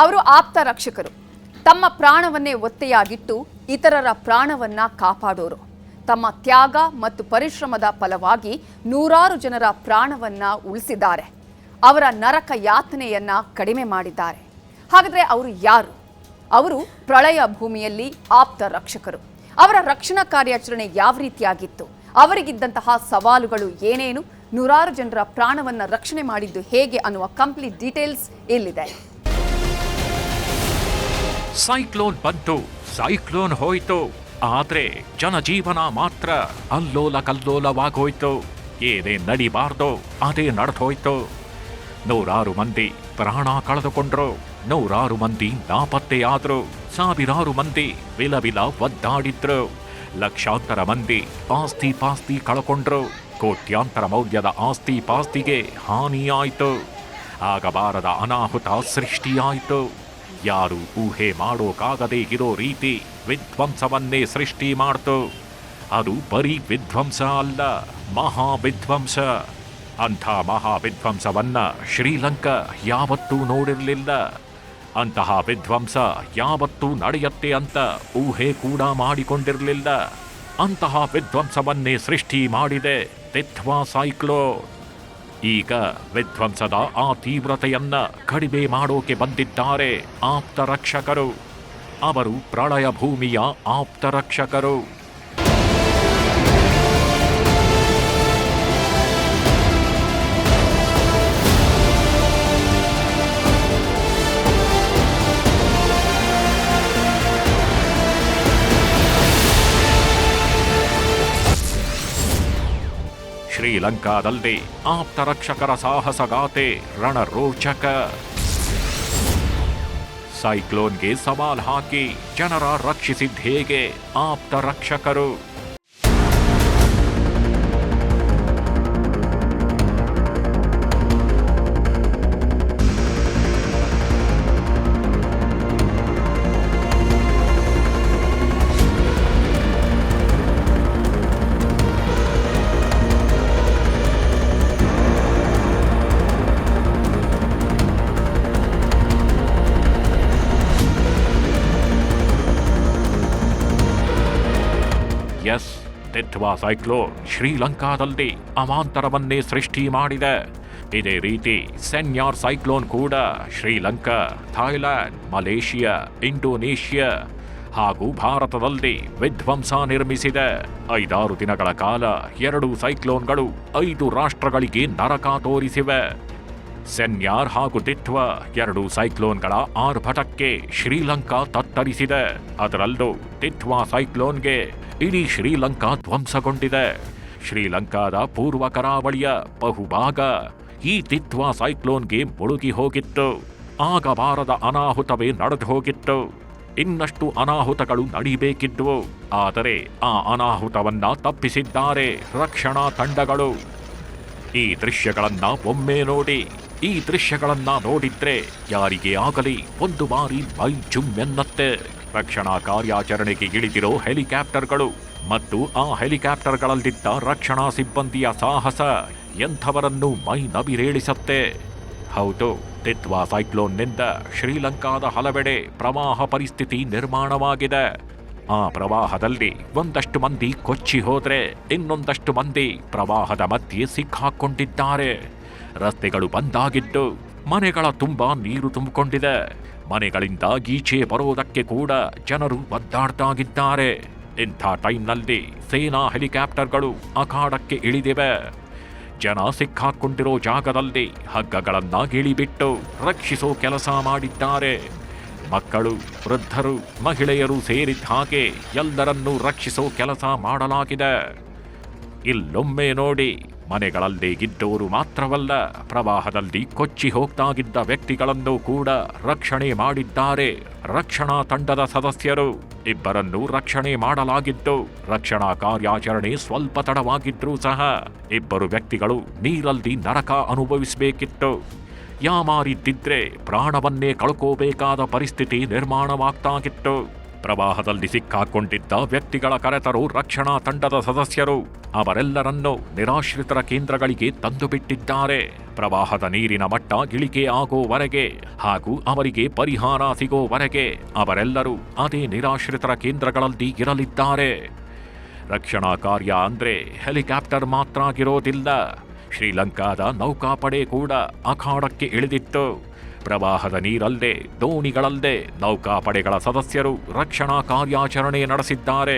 ಅವರು ಆಪ್ತ ರಕ್ಷಕರು. ತಮ್ಮ ಪ್ರಾಣವನ್ನೇ ಒತ್ತೆಯಾಗಿಟ್ಟು ಇತರರ ಪ್ರಾಣವನ್ನ ಕಾಪಾಡೋರು. ತಮ್ಮ ತ್ಯಾಗ ಮತ್ತು ಪರಿಶ್ರಮದ ಫಲವಾಗಿ ನೂರಾರು ಜನರ ಪ್ರಾಣವನ್ನ ಉಳಿಸಿದ್ದಾರೆ. ಅವರ ನರಕ ಯಾತನೆಯನ್ನ ಕಡಿಮೆ ಮಾಡಿದ್ದಾರೆ. ಹಾಗಾದ್ರೆ ಅವರು ಯಾರು? ಅವರು ಪ್ರಳಯ ಭೂಮಿಯಲ್ಲಿ ಆಪ್ತ ರಕ್ಷಕರು. ಅವರ ರಕ್ಷಣಾ ಕಾರ್ಯಾಚರಣೆ ಯಾವ ರೀತಿಯಾಗಿತ್ತು? ಅವರಿಗಿದ್ದಂತಹ ಸವಾಲುಗಳು ಏನೇನು? ನೂರಾರು ಜನರ ಪ್ರಾಣವನ್ನ ರಕ್ಷಣೆ ಮಾಡಿದ್ದು ಹೇಗೆ ಅನ್ನುವ ಕಂಪ್ಲೀಟ್ ಡೀಟೇಲ್ಸ್ ಇಲ್ಲಿದೆ. ಸೈಕ್ಲೋನ್ ಬಂತು, ಸೈಕ್ಲೋನ್ ಹೋಯ್ತು, ಆದ್ರೆ ಜನಜೀವನ ಮಾತ್ರ ಅಲ್ಲೋಲ ಕಲ್ಲೋಲವಾಗೋಯ್ತು. ಏನೇ ನಡಿಬಾರ್ದು ಅದೇ ನಡೆದೋಯ್ತು. ನೂರಾರು ಮಂದಿ ಪ್ರಾಣ ಕಳೆದುಕೊಂಡ್ರು, ನೂರಾರು ಮಂದಿ ನಾಪತ್ತೆಯಾದ್ರು, ಸಾವಿರಾರು ಮಂದಿ ವಿಲವಿಲ ಒದ್ದಾಡಿದ್ರು, ಲಕ್ಷಾಂತರ ಮಂದಿ ಆಸ್ತಿ ಪಾಸ್ತಿ ಕಳ್ಕೊಂಡ್ರು, ಕೋಟ್ಯಾಂತರ ಮೌಲ್ಯದ ಆಸ್ತಿ ಪಾಸ್ತಿಗೆ ಹಾನಿಯಾಯಿತು. ಆಗಬಾರದ ಅನಾಹುತ ಸೃಷ್ಟಿಯಾಯಿತು. ಯಾರು ಊಹೆ ಮಾಡೋಕ್ಕಾಗದೇ ಇರೋ ರೀತಿ ವಿಧ್ವಂಸವನ್ನೇ ಸೃಷ್ಟಿ ಮಾಡ್ತು. ಅದು ಬರೀ ವಿಧ್ವಂಸ ಅಲ್ಲ, ಮಹಾವಿಧ್ವಂಸ. ಅಂಥ ಮಹಾವಿಧ್ವಂಸವನ್ನ ಶ್ರೀಲಂಕಾ ಯಾವತ್ತೂ ನೋಡಿರಲಿಲ್ಲ. ಅಂತಹ ವಿಧ್ವಂಸ ಯಾವತ್ತೂ ನಡೆಯುತ್ತೆ ಅಂತ ಊಹೆ ಕೂಡ ಮಾಡಿಕೊಂಡಿರಲಿಲ್ಲ. ಅಂತಹ ವಿಧ್ವಂಸವನ್ನೇ ಸೃಷ್ಟಿ ಮಾಡಿದೆ ತಿತ್ವಾ ಸೈಕ್ಲೋನ್. ಈಗ ವಿಧ್ವಂಸದ ಆ ತೀವ್ರತೆಯನ್ನ ಕಡಿಮೆ ಮಾಡೋಕೆ ಬಂದಿದ್ದಾರೆ ಆಪ್ತ ರಕ್ಷಕರು. ಅವರು ಪ್ರಳಯ ಭೂಮಿಯ ಆಪ್ತ ರಕ್ಷಕರು. ಶ್ರೀಲಂಕಾದಲ್ಲಿ ಆಪ್ತ ರಕ್ಷಕರ ಸಾಹಸಗಾಥೆ ರಣರೋಚಕ. ಸೈಕ್ಲೋನ್ಗೆ ಸವಾಲ್ ಹಾಕಿ ಜನರ ರಕ್ಷಿಸಿದ ಹೇಗೆ ಆಪ್ತ ರಕ್ಷಕರು. ಎಸ್, ತಿತ್ವಾ ಸೈಕ್ಲೋನ್ ಶ್ರೀಲಂಕಾದಲ್ಲಿ ಅವಾಂತರವನ್ನೇ ಸೃಷ್ಟಿ ಮಾಡಿದೆ. ಇದೇ ರೀತಿ ಸೆನ್ಯಾರ್ ಸೈಕ್ಲೋನ್ ಕೂಡ ಶ್ರೀಲಂಕಾ, ಥಾಯ್ಲ್ಯಾಂಡ್, ಮಲೇಷಿಯಾ, ಇಂಡೋನೇಷ್ಯಾ ಹಾಗೂ ಭಾರತದಲ್ಲಿ ವಿಧ್ವಂಸ ನಿರ್ಮಿಸಿದೆ. 5-6 ದಿನಗಳ ಕಾಲ 2 ಸೈಕ್ಲೋನ್ಗಳು 5 ರಾಷ್ಟ್ರಗಳಿಗೆ ನರಕ ತೋರಿಸಿವೆ. ಸೆನ್ಯಾರ್ ಹಾಗೂ ತಿತ್ವಾ 2 ಸೈಕ್ಲೋನ್ಗಳ ಆರ್ಭಟಕ್ಕೆ ಶ್ರೀಲಂಕಾ ತತ್ತರಿಸಿದೆ. ಅದರಲ್ಲೂ ತಿತ್ವಾ ಸೈಕ್ಲೋನ್ಗೆ ಇಡೀ ಶ್ರೀಲಂಕಾ ಧ್ವಂಸಗೊಂಡಿದೆ. ಶ್ರೀಲಂಕಾದ ಪೂರ್ವ ಕರಾವಳಿಯ ಬಹುಭಾಗ ಈ ತಿತ್ವಾ ಸೈಕ್ಲೋನ್ಗೆ ಮುಳುಗಿ ಹೋಗಿತ್ತು. ಆಗಬಾರದ ಅನಾಹುತವೇ ನಡೆದು ಹೋಗಿತ್ತು. ಇನ್ನಷ್ಟು ಅನಾಹುತಗಳು ನಡೀಬೇಕಿದ್ವು. ಆದರೆ ಆ ಅನಾಹುತವನ್ನ ತಪ್ಪಿಸಿದ್ದಾರೆ ರಕ್ಷಣಾ ತಂಡಗಳು. ಈ ದೃಶ್ಯಗಳನ್ನ ಒಮ್ಮೆ ನೋಡಿ. ಈ ದೃಶ್ಯಗಳನ್ನ ನೋಡಿದ್ರೆ ಯಾರಿಗೆ ಆಗಲಿ ಒಂದು ಬಾರಿ ಮೈ ಜುಮ್ಮೆನ್ನತ್ತೆ. ರಕ್ಷಣಾ ಕಾರ್ಯಾಚರಣೆಗೆ ಇಳಿದಿರೋ ಹೆಲಿಕಾಪ್ಟರ್ಗಳು ಮತ್ತು ಆ ಹೆಲಿಕಾಪ್ಟರ್ಗಳಲ್ಲಿದ್ದ ರಕ್ಷಣಾ ಸಿಬ್ಬಂದಿಯ ಸಾಹಸ ಎಂಥವರನ್ನು ಮೈ ನವಿರೇಳಿಸತ್ತೆ. ಹೌದು, ತಿತ್ವಾ ಸೈಕ್ಲೋನ್ನಿಂದ ಶ್ರೀಲಂಕಾದ ಹಲವೆಡೆ ಪ್ರವಾಹ ಪರಿಸ್ಥಿತಿ ನಿರ್ಮಾಣವಾಗಿದೆ. ಆ ಪ್ರವಾಹದಲ್ಲಿ ಒಂದಷ್ಟು ಮಂದಿ ಕೊಚ್ಚಿ ಹೋದ್ರೆ ಇನ್ನೊಂದಷ್ಟು ಮಂದಿ ಪ್ರವಾಹದ ಮಧ್ಯೆ ಸಿಕ್ಕಾಕೊಂಡಿದ್ದಾರೆ. ರಸ್ತೆಗಳು ಬಂದಾಗಿದ್ದು ಮನೆಗಳ ತುಂಬಾ ನೀರು ತುಂಬಿಕೊಂಡಿದೆ. ಮನೆಗಳಿಂದ ಈಚೆ ಬರೋದಕ್ಕೆ ಕೂಡ ಜನರು ಒದ್ದಾಡ್ತಾಗಿದ್ದಾರೆ. ಇಂಥ ಟೈಮ್ನಲ್ಲಿ ಸೇನಾ ಹೆಲಿಕಾಪ್ಟರ್ಗಳು ಅಖಾಡಕ್ಕೆ ಇಳಿದಿವೆ. ಜನ ಸಿಕ್ಕಾಕೊಂಡಿರೋ ಜಾಗದಲ್ಲಿ ಹಗ್ಗಗಳನ್ನ ಇಳಿಬಿಟ್ಟು ರಕ್ಷಿಸೋ ಕೆಲಸ ಮಾಡಿದ್ದಾರೆ. ಮಕ್ಕಳು, ವೃದ್ಧರು, ಮಹಿಳೆಯರು ಸೇರಿದ ಹಾಗೆ ಎಲ್ಲರನ್ನೂ ರಕ್ಷಿಸೋ ಕೆಲಸ ಮಾಡಲಾಗಿದೆ. ಇಲ್ಲೊಮ್ಮೆ ನೋಡಿ, ಮನೆಗಳಲ್ಲಿ ಇದ್ದವರು ಮಾತ್ರವಲ್ಲ, ಪ್ರವಾಹದಲ್ಲಿ ಕೊಚ್ಚಿ ಹೋಗ್ತಾಗಿದ್ದ ವ್ಯಕ್ತಿಗಳನ್ನು ಕೂಡ ರಕ್ಷಣೆ ಮಾಡಿದ್ದಾರೆ ರಕ್ಷಣಾ ತಂಡದ ಸದಸ್ಯರು. ಇಬ್ಬರನ್ನು ರಕ್ಷಣೆ ಮಾಡಲಾಗಿದ್ದು, ರಕ್ಷಣಾ ಕಾರ್ಯಾಚರಣೆ ಸ್ವಲ್ಪ ತಡವಾಗಿದ್ರೂ ಸಹ ಇಬ್ಬರು ವ್ಯಕ್ತಿಗಳು ನೀರಲ್ಲಿ ನರಕ ಅನುಭವಿಸಬೇಕಿತ್ತು. ಯಾಮಾರಿದ್ದಿದ್ರೆ ಪ್ರಾಣವನ್ನೇ ಕಳ್ಕೋಬೇಕಾದ ಪರಿಸ್ಥಿತಿ ನಿರ್ಮಾಣವಾಗ್ತಾಗಿತ್ತು. ಪ್ರವಾಹದಲ್ಲಿ ಸಿಕ್ಕಾಕೊಂಡಿದ್ದ ವ್ಯಕ್ತಿಗಳ ಕರೆತರು ರಕ್ಷಣಾ ತಂಡದ ಸದಸ್ಯರು ಅವರೆಲ್ಲರನ್ನೂ ನಿರಾಶ್ರಿತರ ಕೇಂದ್ರಗಳಿಗೆ ತಂದುಬಿಟ್ಟಿದ್ದಾರೆ. ಪ್ರವಾಹದ ನೀರಿನ ಮಟ್ಟ ಇಳಿಕೆ ಆಗೋವರೆಗೆ ಹಾಗೂ ಅವರಿಗೆ ಪರಿಹಾರ ಸಿಗೋವರೆಗೆ ಅವರೆಲ್ಲರೂ ಅದೇ ನಿರಾಶ್ರಿತರ ಕೇಂದ್ರಗಳಲ್ಲಿ ಇರಲಿದ್ದಾರೆ. ರಕ್ಷಣಾ ಕಾರ್ಯ ಅಂದ್ರೆ ಹೆಲಿಕಾಪ್ಟರ್ ಮಾತ್ರ ಆಗಿರೋದಿಲ್ಲ. ಶ್ರೀಲಂಕಾದ ನೌಕಾಪಡೆ ಕೂಡ ಅಖಾಡಕ್ಕೆ ಇಳಿದಿತ್ತು. ಪ್ರವಾಹದ ನೀರಲ್ಲೇ ದೋಣಿಗಳಲ್ಲೇ ನೌಕಾಪಡೆಗಳ ಸದಸ್ಯರು ರಕ್ಷಣಾ ಕಾರ್ಯಾಚರಣೆ ನಡೆಸಿದ್ದಾರೆ.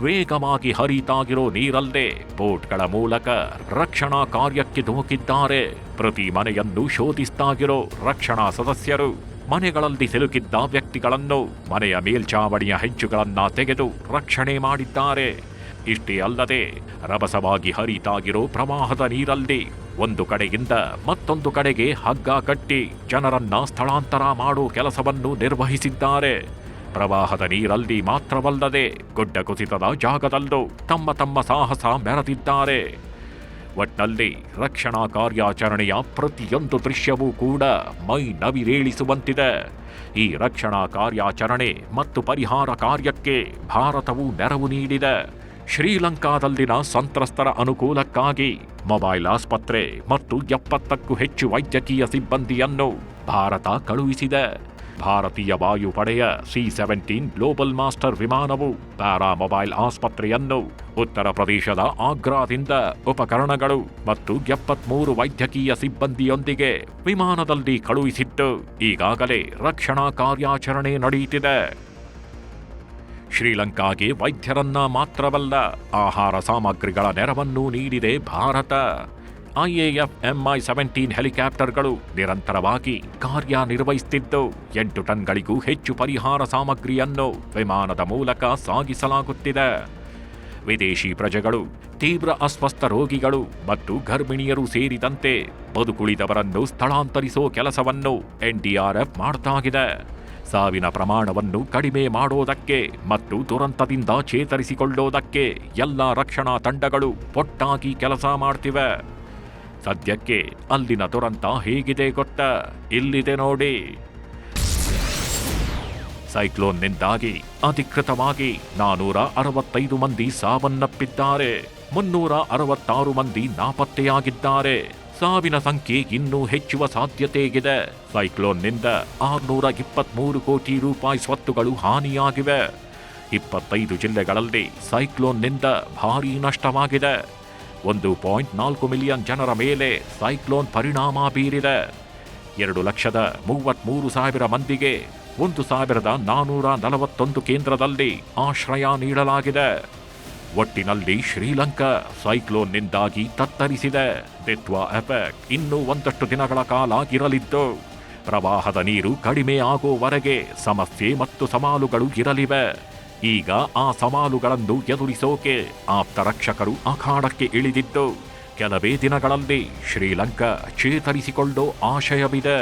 ವೇಗವಾಗಿ ಹರಿತಾಗಿರೋ ನೀರಲ್ಲೇ ಬೋಟ್ಗಳ ಮೂಲಕ ರಕ್ಷಣಾ ಕಾರ್ಯಕ್ಕೆ ಧುಮುಕಿದ್ದಾರೆ. ಪ್ರತಿ ಮನೆಯನ್ನು ಶೋಧಿಸ್ತಾಗಿರೋ ರಕ್ಷಣಾ ಸದಸ್ಯರು ಮನೆಗಳಲ್ಲಿ ಸಿಲುಕಿದ್ದ ವ್ಯಕ್ತಿಗಳನ್ನು ಮನೆಯ ಮೇಲ್ಚಾವಣಿಯ ಹೆಂಚುಗಳನ್ನ ತೆಗೆದು ರಕ್ಷಣೆ ಮಾಡಿದ್ದಾರೆ. ಇಷ್ಟೇ ಅಲ್ಲದೆ ರಭಸವಾಗಿ ಹರಿತಾಗಿರೋ ಪ್ರವಾಹದ ನೀರಲ್ಲಿ ಒಂದು ಕಡೆಯಿಂದ ಮತ್ತೊಂದು ಕಡೆಗೆ ಹಗ್ಗ ಕಟ್ಟಿ ಜನರನ್ನ ಸ್ಥಳಾಂತರ ಮಾಡೋ ಕೆಲಸವನ್ನು ನಿರ್ವಹಿಸಿದ್ದಾರೆ. ಪ್ರವಾಹದ ನೀರಲ್ಲಿ ಮಾತ್ರವಲ್ಲದೆ ಗುಡ್ಡ ಕುಸಿತದ ಜಾಗದಲ್ಲೂ ತಮ್ಮ ಸಾಹಸ ಮೆರೆದಿದ್ದಾರೆ. ಒಟ್ನಲ್ಲಿ ರಕ್ಷಣಾ ಕಾರ್ಯಾಚರಣೆಯ ಪ್ರತಿಯೊಂದು ದೃಶ್ಯವೂ ಕೂಡ ಮೈ ನವಿರೇಳಿಸುವಂತಿದೆ. ಈ ರಕ್ಷಣಾ ಕಾರ್ಯಾಚರಣೆ ಮತ್ತು ಪರಿಹಾರ ಕಾರ್ಯಕ್ಕೆ ಭಾರತವು ನೆರವು ನೀಡಿದೆ. ಶ್ರೀಲಂಕಾದಲ್ಲಿನ ಸಂತ್ರಸ್ತರ ಅನುಕೂಲಕ್ಕಾಗಿ ಮೊಬೈಲ್ ಆಸ್ಪತ್ರೆ ಮತ್ತು 70ಕ್ಕೂ ಹೆಚ್ಚು ವೈದ್ಯಕೀಯ ಸಿಬ್ಬಂದಿಯನ್ನು ಭಾರತ ಕಳುಹಿಸಿದೆ. ಭಾರತೀಯ ವಾಯುಪಡೆಯ C-17 ಗ್ಲೋಬಲ್ ಮಾಸ್ಟರ್ ವಿಮಾನವು ಪ್ಯಾರಾ ಮೊಬೈಲ್ ಆಸ್ಪತ್ರೆಯನ್ನು ಉತ್ತರ ಪ್ರದೇಶದ ಆಗ್ರಾದಿಂದ ಉಪಕರಣಗಳು ಮತ್ತು 73 ವೈದ್ಯಕೀಯ ಸಿಬ್ಬಂದಿಯೊಂದಿಗೆ ವಿಮಾನದಲ್ಲಿ ಕಳುಹಿಸಿದ್ದು ಈಗಾಗಲೇ ರಕ್ಷಣಾ ಕಾರ್ಯಾಚರಣೆ ನಡೆಯುತ್ತಿದೆ. ಶ್ರೀಲಂಕಾಗೆ ವೈದ್ಯರನ್ನ ಮಾತ್ರವಲ್ಲ, ಆಹಾರ ಸಾಮಗ್ರಿಗಳ ನೆರವನ್ನೂ ನೀಡಿದೆ ಭಾರತ. IAF Mi-17 ಹೆಲಿಕಾಪ್ಟರ್ಗಳು ನಿರಂತರವಾಗಿ ಕಾರ್ಯನಿರ್ವಹಿಸುತ್ತಿದ್ದು 8 ಟನ್ಗಳಿಗೂ ಹೆಚ್ಚು ಪರಿಹಾರ ಸಾಮಗ್ರಿಯನ್ನು ವಿಮಾನದ ಮೂಲಕ ಸಾಗಿಸಲಾಗುತ್ತಿದೆ. ವಿದೇಶಿ ಪ್ರಜೆಗಳು, ತೀವ್ರ ಅಸ್ವಸ್ಥ ರೋಗಿಗಳು ಮತ್ತು ಗರ್ಭಿಣಿಯರು ಸೇರಿದಂತೆ ಬದುಕುಳಿದವರನ್ನು ಸ್ಥಳಾಂತರಿಸೋ ಕೆಲಸವನ್ನು NDRF ಮಾಡ್ತಾಗಿದೆ. ಸಾವಿನ ಪ್ರಮಾಣವನ್ನು ಕಡಿಮೆ ಮಾಡೋದಕ್ಕೆ ಮತ್ತು ದುರಂತದಿಂದ ಚೇತರಿಸಿಕೊಳ್ಳೋದಕ್ಕೆ ಎಲ್ಲ ರಕ್ಷಣಾ ತಂಡಗಳು ಒಟ್ಟಾಗಿ ಕೆಲಸ ಮಾಡ್ತಿವೆ. ಸದ್ಯಕ್ಕೆ ಅಲ್ಲಿನ ದುರಂತ ಹೇಗಿದೆ ಗೊತ್ತಾ? ಇಲ್ಲಿದೆ ನೋಡಿ. ಸೈಕ್ಲೋನ್ನಿಂದಾಗಿ ಅಧಿಕೃತವಾಗಿ 465 ಮಂದಿ ಸಾವನ್ನಪ್ಪಿದ್ದಾರೆ. 366 ಮಂದಿ ನಾಪತ್ತೆಯಾಗಿದ್ದಾರೆ. ಸಾವಿನ ಸಂಖ್ಯೆ ಇನ್ನೂ ಹೆಚ್ಚುವ ಸಾಧ್ಯತೆ ಇದೆ. ಸೈಕ್ಲೋನ್ನಿಂದ 623 ಕೋಟಿ ರೂಪಾಯಿ ಸ್ವತ್ತುಗಳು ಹಾನಿಯಾಗಿವೆ. 25 ಜಿಲ್ಲೆಗಳಲ್ಲಿ ಸೈಕ್ಲೋನ್ನಿಂದ ಭಾರೀ ನಷ್ಟವಾಗಿದೆ. 1.4 ಮಿಲಿಯನ್ ಜನರ ಮೇಲೆ ಸೈಕ್ಲೋನ್ ಪರಿಣಾಮ ಬೀರಿದೆ. 2,33,000 ಮಂದಿಗೆ 1,441 ಕೇಂದ್ರದಲ್ಲಿ ಆಶ್ರಯ ನೀಡಲಾಗಿದೆ. ಒಟ್ಟಿನಲ್ಲಿ ಶ್ರೀಲಂಕಾ ಸೈಕ್ಲೋನ್ನಿಂದಾಗಿ ತತ್ತರಿಸಿದೆ. ದಿತ್ವಾ ಎಫೆಕ್ಟ್ ಇನ್ನೂ ಒಂದಷ್ಟು ದಿನಗಳ ಕಾಲ ಇರಲಿದ್ದು, ಪ್ರವಾಹದ ನೀರು ಕಡಿಮೆ ಆಗೋವರೆಗೆ ಸಮಸ್ಯೆ ಮತ್ತು ಸವಾಲುಗಳು ಇರಲಿವೆ. ಈಗ ಆ ಸವಾಲುಗಳನ್ನು ಎದುರಿಸೋಕೆ ಆಪ್ತ ರಕ್ಷಕರು ಅಖಾಡಕ್ಕೆ ಇಳಿದಿದ್ದು ಕೆಲವೇ ದಿನಗಳಲ್ಲಿ ಶ್ರೀಲಂಕಾ ಚೇತರಿಸಿಕೊಳ್ಳೋ ಆಶಯವಿದೆ.